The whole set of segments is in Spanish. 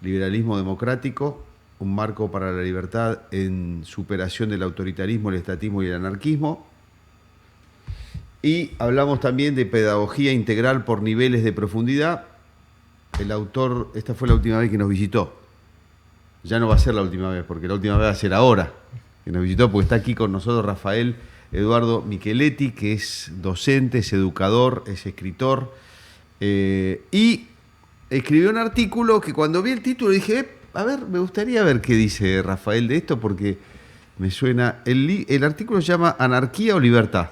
liberalismo democrático, un marco para la libertad en superación del autoritarismo, el estatismo y el anarquismo. Y hablamos también de pedagogía integral por niveles de profundidad. El autor, esta fue la última vez que nos visitó. Ya no va a ser la última vez, porque la última vez va a ser ahora que nos visitó, porque está aquí con nosotros Rafael Eduardo Micheletti, que es docente, es educador, es escritor, y escribió un artículo que cuando vi el título dije, a ver, me gustaría ver qué dice Rafael de esto, porque me suena... El artículo se llama Anarquía o Libertad.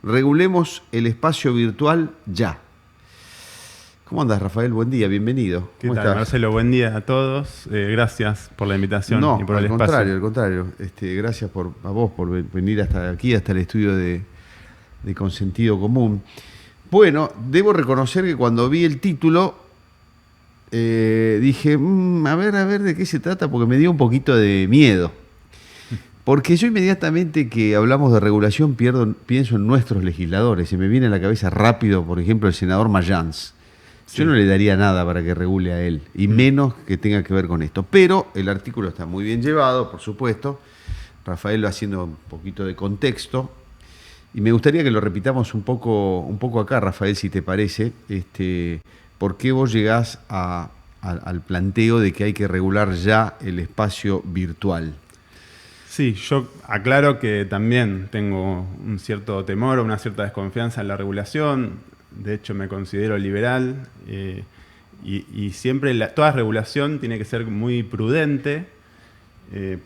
Regulemos el espacio virtual ya. ¿Cómo andas, Rafael? Buen día, bienvenido. ¿Qué ¿Cómo tal, estás? Marcelo? Buen día a todos. Gracias por la invitación No, y por el espacio. al contrario. Gracias a vos por venir hasta aquí, hasta el estudio de Consentido Común. Bueno, debo reconocer que cuando vi el título dije, a ver de qué se trata, porque me dio un poquito de miedo. Porque yo inmediatamente que hablamos de regulación pienso en nuestros legisladores. Se me viene a la cabeza rápido, por ejemplo, el senador Mayans. Sí. Yo no le daría nada para que regule a él, y menos que tenga que ver con esto. Pero el artículo está muy bien llevado, por supuesto. Rafael lo haciendo un poquito de contexto. Y me gustaría que lo repitamos un poco acá, Rafael, si te parece. ¿Por qué vos llegás al planteo de que hay que regular ya el espacio virtual? Sí, yo aclaro que también tengo un cierto temor o una cierta desconfianza en la regulación. De hecho, me considero liberal y siempre toda regulación tiene que ser muy prudente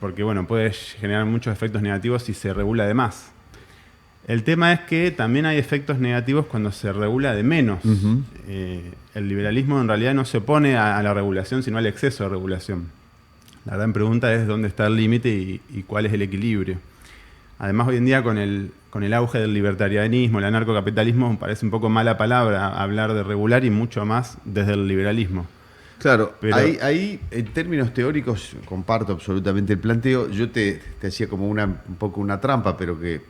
porque bueno, puede generar muchos efectos negativos si se regula de más. El tema es que también hay efectos negativos cuando se regula de menos. Uh-huh. El liberalismo en realidad no se opone a la regulación, sino al exceso de regulación. La gran pregunta es dónde está el límite y cuál es el equilibrio. Además, hoy en día con el auge del libertarianismo, el anarcocapitalismo, me parece un poco mala palabra hablar de regular y mucho más desde el liberalismo. Claro, Pero ahí en términos teóricos comparto absolutamente el planteo. Yo te hacía como un poco una trampa, pero que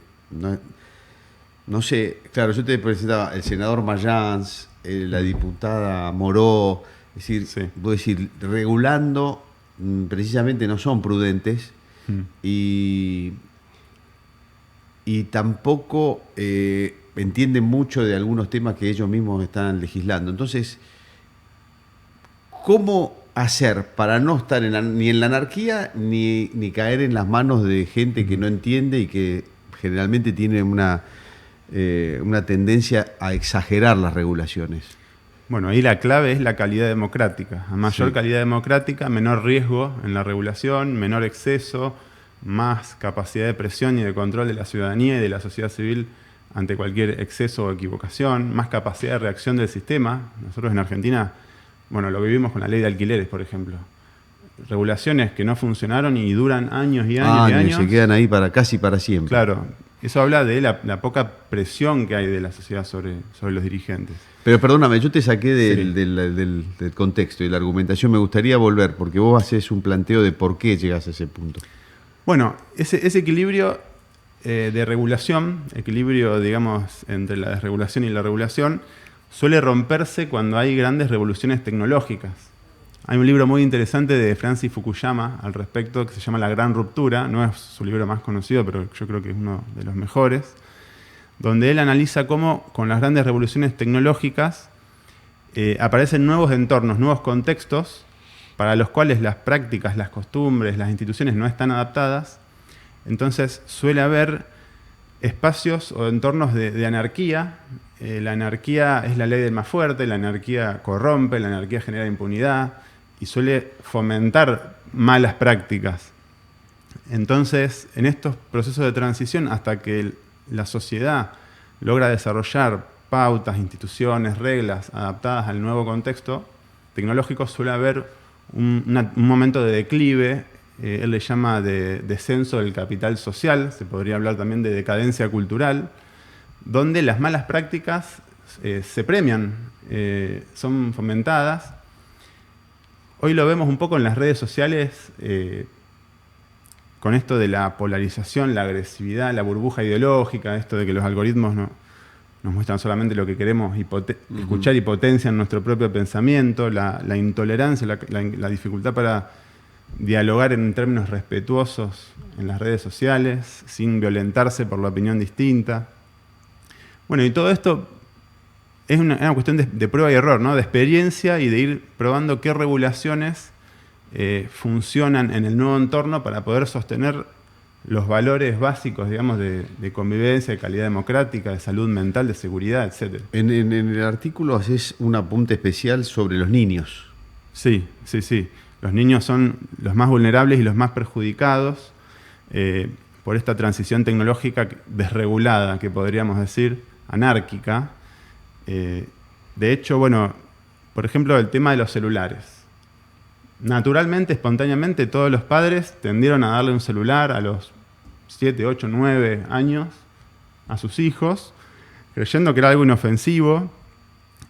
no sé. Claro, yo te presentaba el senador Mayans, la diputada Moró, es decir, Sí. voy a decir, regulando precisamente no son prudentes y tampoco entienden mucho de algunos temas que ellos mismos están legislando. Entonces, ¿cómo hacer para no estar ni en la anarquía ni caer en las manos de gente que no entiende y que generalmente tiene una tendencia a exagerar las regulaciones? Bueno, ahí la clave es la calidad democrática. A mayor calidad democrática, menor riesgo en la regulación, menor exceso, más capacidad de presión y de control de la ciudadanía y de la sociedad civil ante cualquier exceso o equivocación, más capacidad de reacción del sistema. Nosotros en Argentina, bueno, lo vivimos con la ley de alquileres, por ejemplo. Regulaciones que no funcionaron y duran años y años y años. Se quedan ahí casi para siempre. Claro, eso habla de la poca presión que hay de la sociedad sobre los dirigentes. Pero perdóname, yo te saqué del contexto y la argumentación. Me gustaría volver, porque vos haces un planteo de por qué llegas a ese punto. Bueno, ese equilibrio de regulación, equilibrio, digamos, entre la desregulación y la regulación, suele romperse cuando hay grandes revoluciones tecnológicas. Hay un libro muy interesante de Francis Fukuyama al respecto que se llama La Gran Ruptura. No es su libro más conocido, pero yo creo que es uno de los mejores, donde él analiza cómo con las grandes revoluciones tecnológicas aparecen nuevos entornos, nuevos contextos para los cuales las prácticas, las costumbres, las instituciones no están adaptadas. Entonces suele haber espacios o entornos de anarquía. La anarquía es la ley del más fuerte, la anarquía corrompe, la anarquía genera impunidad y suele fomentar malas prácticas. Entonces, en estos procesos de transición, hasta que la sociedad logra desarrollar pautas, instituciones, reglas adaptadas al nuevo contexto tecnológico, suele haber un momento de declive. Él le llama de descenso del capital social, se podría hablar también de decadencia cultural, donde las malas prácticas se premian, son fomentadas. Hoy lo vemos un poco en las redes sociales, con esto de la polarización, la agresividad, la burbuja ideológica, esto de que los algoritmos nos muestran solamente lo que queremos escuchar y potencian nuestro propio pensamiento, la intolerancia, la dificultad para dialogar en términos respetuosos en las redes sociales, sin violentarse por la opinión distinta. Bueno, y todo esto es una cuestión de prueba y error, ¿no? De experiencia y de ir probando qué regulaciones funcionan en el nuevo entorno para poder sostener los valores básicos, digamos, de convivencia, de calidad democrática, de salud mental, de seguridad, etc. En el artículo haces un apunte especial sobre los niños. Sí. Los niños son los más vulnerables y los más perjudicados por esta transición tecnológica desregulada, que podríamos decir, anárquica. De hecho, bueno, por ejemplo, el tema de los celulares. Naturalmente, espontáneamente, todos los padres tendieron a darle un celular a los 7, 8, 9 años a sus hijos, creyendo que era algo inofensivo.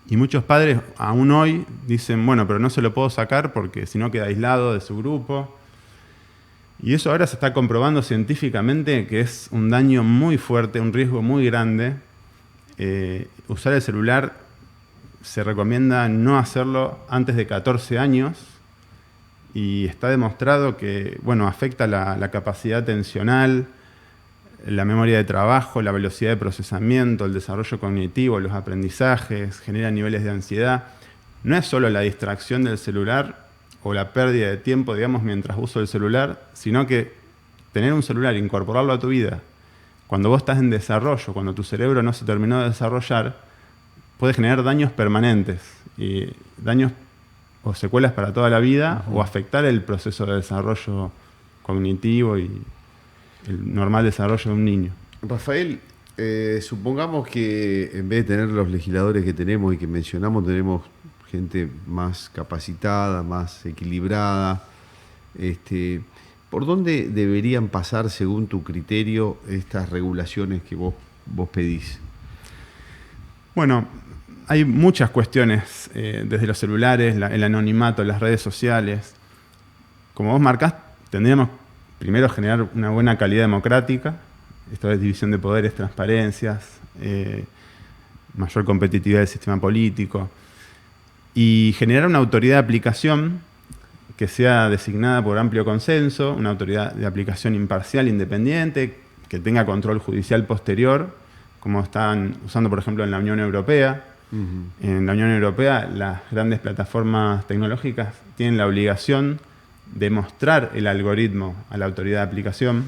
Y muchos padres, aún hoy, dicen, bueno, pero no se lo puedo sacar porque si no queda aislado de su grupo. Y eso ahora se está comprobando científicamente que es un daño muy fuerte, un riesgo muy grande. Usar el celular se recomienda no hacerlo antes de 14 años. Y está demostrado que, bueno, afecta la capacidad atencional, la memoria de trabajo, la velocidad de procesamiento, el desarrollo cognitivo, los aprendizajes, genera niveles de ansiedad. No es solo la distracción del celular o la pérdida de tiempo, digamos, mientras uso el celular, sino que tener un celular, incorporarlo a tu vida, cuando vos estás en desarrollo, cuando tu cerebro no se terminó de desarrollar, puede generar daños permanentes y daños o secuelas para toda la vida, o afectar el proceso de desarrollo cognitivo y el normal desarrollo de un niño. Rafael, supongamos que en vez de tener los legisladores que tenemos y que mencionamos, tenemos gente más capacitada, más equilibrada. ¿Por dónde deberían pasar, según tu criterio, estas regulaciones que vos pedís? Bueno, hay muchas cuestiones desde los celulares, el anonimato, las redes sociales. Como vos marcás, tendríamos primero generar una buena calidad democrática, esto es división de poderes, transparencias, mayor competitividad del sistema político, y generar una autoridad de aplicación que sea designada por amplio consenso, una autoridad de aplicación imparcial, independiente, que tenga control judicial posterior, como están usando, por ejemplo, en la Unión Europea. En la Unión Europea, las grandes plataformas tecnológicas tienen la obligación de mostrar el algoritmo a la autoridad de aplicación.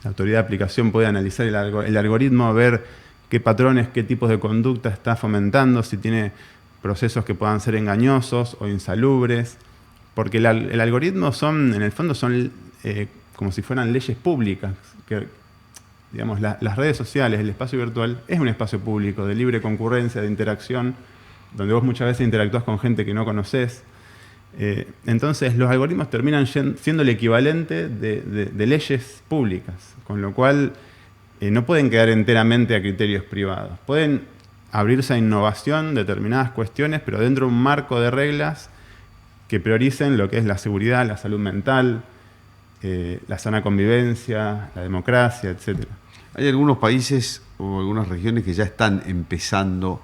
La autoridad de aplicación puede analizar el algoritmo, ver qué patrones, qué tipos de conducta está fomentando, si tiene procesos que puedan ser engañosos o insalubres. Porque el algoritmo en el fondo son como si fueran leyes públicas, que digamos, las redes sociales, el espacio virtual, es un espacio público de libre concurrencia, de interacción, donde vos muchas veces interactúas con gente que no conocés. Entonces, los algoritmos terminan siendo el equivalente de leyes públicas, con lo cual no pueden quedar enteramente a criterios privados. Pueden abrirse a innovación, determinadas cuestiones, pero dentro de un marco de reglas que prioricen lo que es la seguridad, la salud mental, la sana convivencia, la democracia, etc. Hay algunos países o algunas regiones que ya están empezando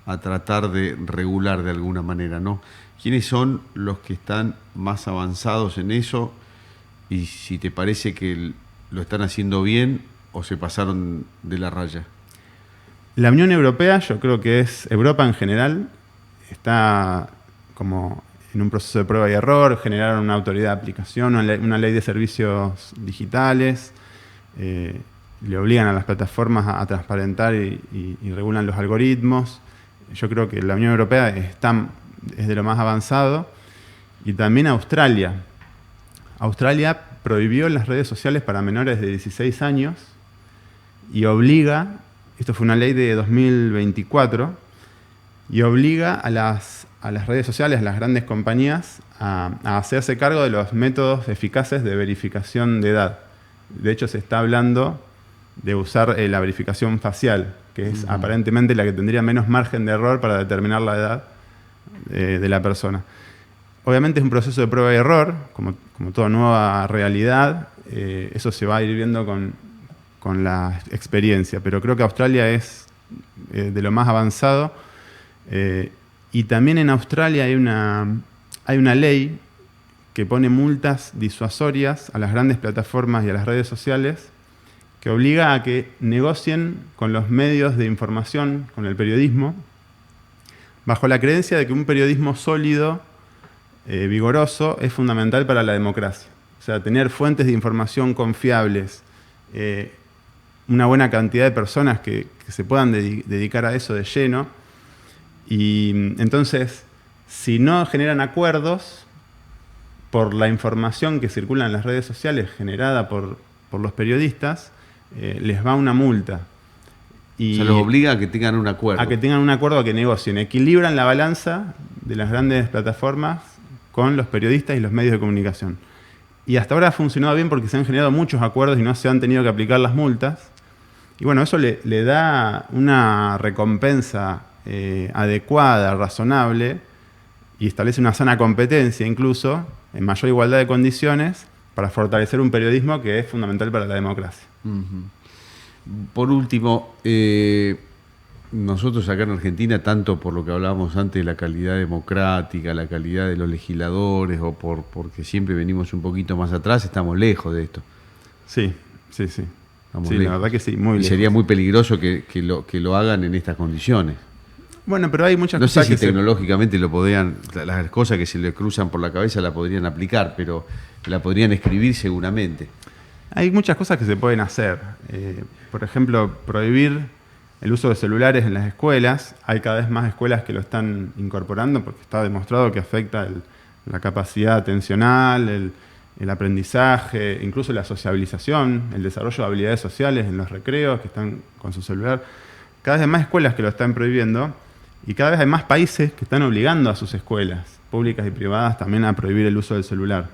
a tratar de regular de alguna manera, ¿no? ¿Quiénes son los que están más avanzados en eso? Y si te parece que lo están haciendo bien o se pasaron de la raya. La Unión Europea, yo creo que es Europa en general, está como en un proceso de prueba y error. Generaron una autoridad de aplicación, una ley de servicios digitales, le obligan a las plataformas a transparentar y regulan los algoritmos. Yo creo que la Unión Europea es de lo más avanzado. Y también Australia. Australia prohibió las redes sociales para menores de 16 años y obliga, esto fue una ley de 2024, y obliga a las redes sociales, a las grandes compañías, a hacerse cargo de los métodos eficaces de verificación de edad. De hecho, se está hablando de usar la verificación facial, que es aparentemente la que tendría menos margen de error para determinar la edad de la persona. Obviamente es un proceso de prueba y error, como toda nueva realidad. Eso se va a ir viendo con la experiencia, pero creo que Australia es de lo más avanzado. Y también en Australia hay una ley que pone multas disuasorias a las grandes plataformas y a las redes sociales, que obliga a que negocien con los medios de información, con el periodismo, bajo la creencia de que un periodismo sólido, vigoroso, es fundamental para la democracia. O sea, tener fuentes de información confiables, una buena cantidad de personas que se puedan dedicar a eso de lleno. Y entonces, si no generan acuerdos por la información que circula en las redes sociales generada por los periodistas, les va una multa. Y se los obliga a que tengan un acuerdo. A que tengan un acuerdo, a que negocien. Equilibran la balanza de las grandes plataformas con los periodistas y los medios de comunicación. Y hasta ahora ha funcionado bien porque se han generado muchos acuerdos y no se han tenido que aplicar las multas. Y bueno, eso le da una recompensa adecuada, razonable, y establece una sana competencia incluso, en mayor igualdad de condiciones, para fortalecer un periodismo que es fundamental para la democracia. Uh-huh. Por último, nosotros acá en Argentina, tanto por lo que hablábamos antes de la calidad democrática, la calidad de los legisladores, o porque siempre venimos un poquito más atrás, estamos lejos de esto. Sí. Sí, lejos. la verdad que sí, muy lejos. Sería muy peligroso que lo hagan en estas condiciones. Bueno, pero hay muchas cosas. No sé si que tecnológicamente lo podrían, las cosas que se le cruzan por la cabeza la podrían aplicar, pero la podrían escribir seguramente. Hay muchas cosas que se pueden hacer. Por ejemplo, prohibir el uso de celulares en las escuelas. Hay cada vez más escuelas que lo están incorporando porque está demostrado que afecta la capacidad atencional, el aprendizaje, incluso la sociabilización, el desarrollo de habilidades sociales en los recreos que están con su celular. Cada vez hay más escuelas que lo están prohibiendo y cada vez hay más países que están obligando a sus escuelas, públicas y privadas, también a prohibir el uso del celular.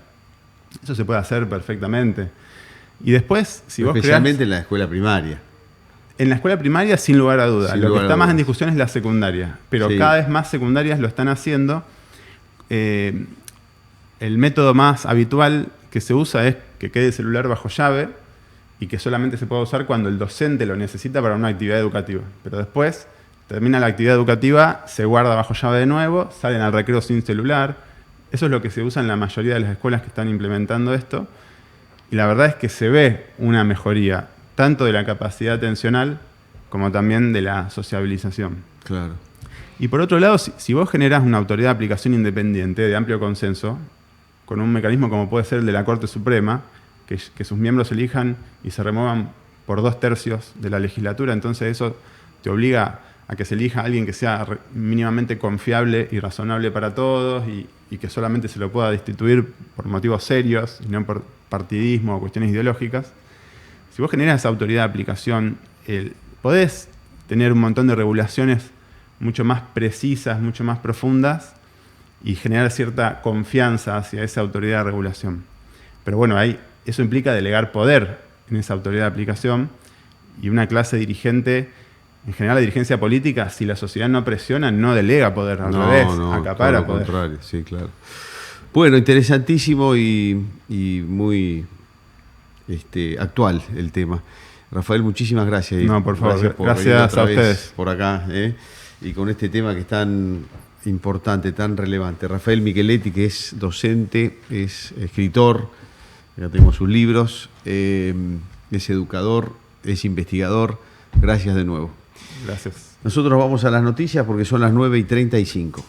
Eso se puede hacer perfectamente. Y después, si vos especialmente en la escuela primaria. En la escuela primaria, sin lugar a duda. Lo que está más en discusión es la secundaria, pero cada vez más secundarias lo están haciendo. El método más habitual que se usa es que quede el celular bajo llave y que solamente se pueda usar cuando el docente lo necesita para una actividad educativa. Pero después termina la actividad educativa, se guarda bajo llave de nuevo, salen al recreo sin celular. Eso es lo que se usa en la mayoría de las escuelas que están implementando esto. Y la verdad es que se ve una mejoría, tanto de la capacidad atencional como también de la sociabilización. Claro. Y por otro lado, si vos generás una autoridad de aplicación independiente de amplio consenso, con un mecanismo como puede ser el de la Corte Suprema, que sus miembros elijan y se remuevan por 2/3 de la legislatura, entonces eso te obliga a que se elija a alguien que sea mínimamente confiable y razonable para todos y que solamente se lo pueda destituir por motivos serios y no por partidismo o cuestiones ideológicas. Si vos generas esa autoridad de aplicación, podés tener un montón de regulaciones mucho más precisas, mucho más profundas y generar cierta confianza hacia esa autoridad de regulación. Pero bueno, eso implica delegar poder en esa autoridad de aplicación y una clase dirigente, en general la dirigencia política, si la sociedad no presiona, no delega poder, al revés, acapara poder. Contrario, sí, claro. Bueno, interesantísimo y muy actual el tema. Rafael, muchísimas gracias. No, por favor, gracias a ustedes. Por acá, y con este tema que es tan importante, tan relevante. Rafael Micheletti, que es docente, es escritor, ya tenemos sus libros, es educador, es investigador. Gracias de nuevo. Gracias. Nosotros vamos a las noticias porque son las 9:35.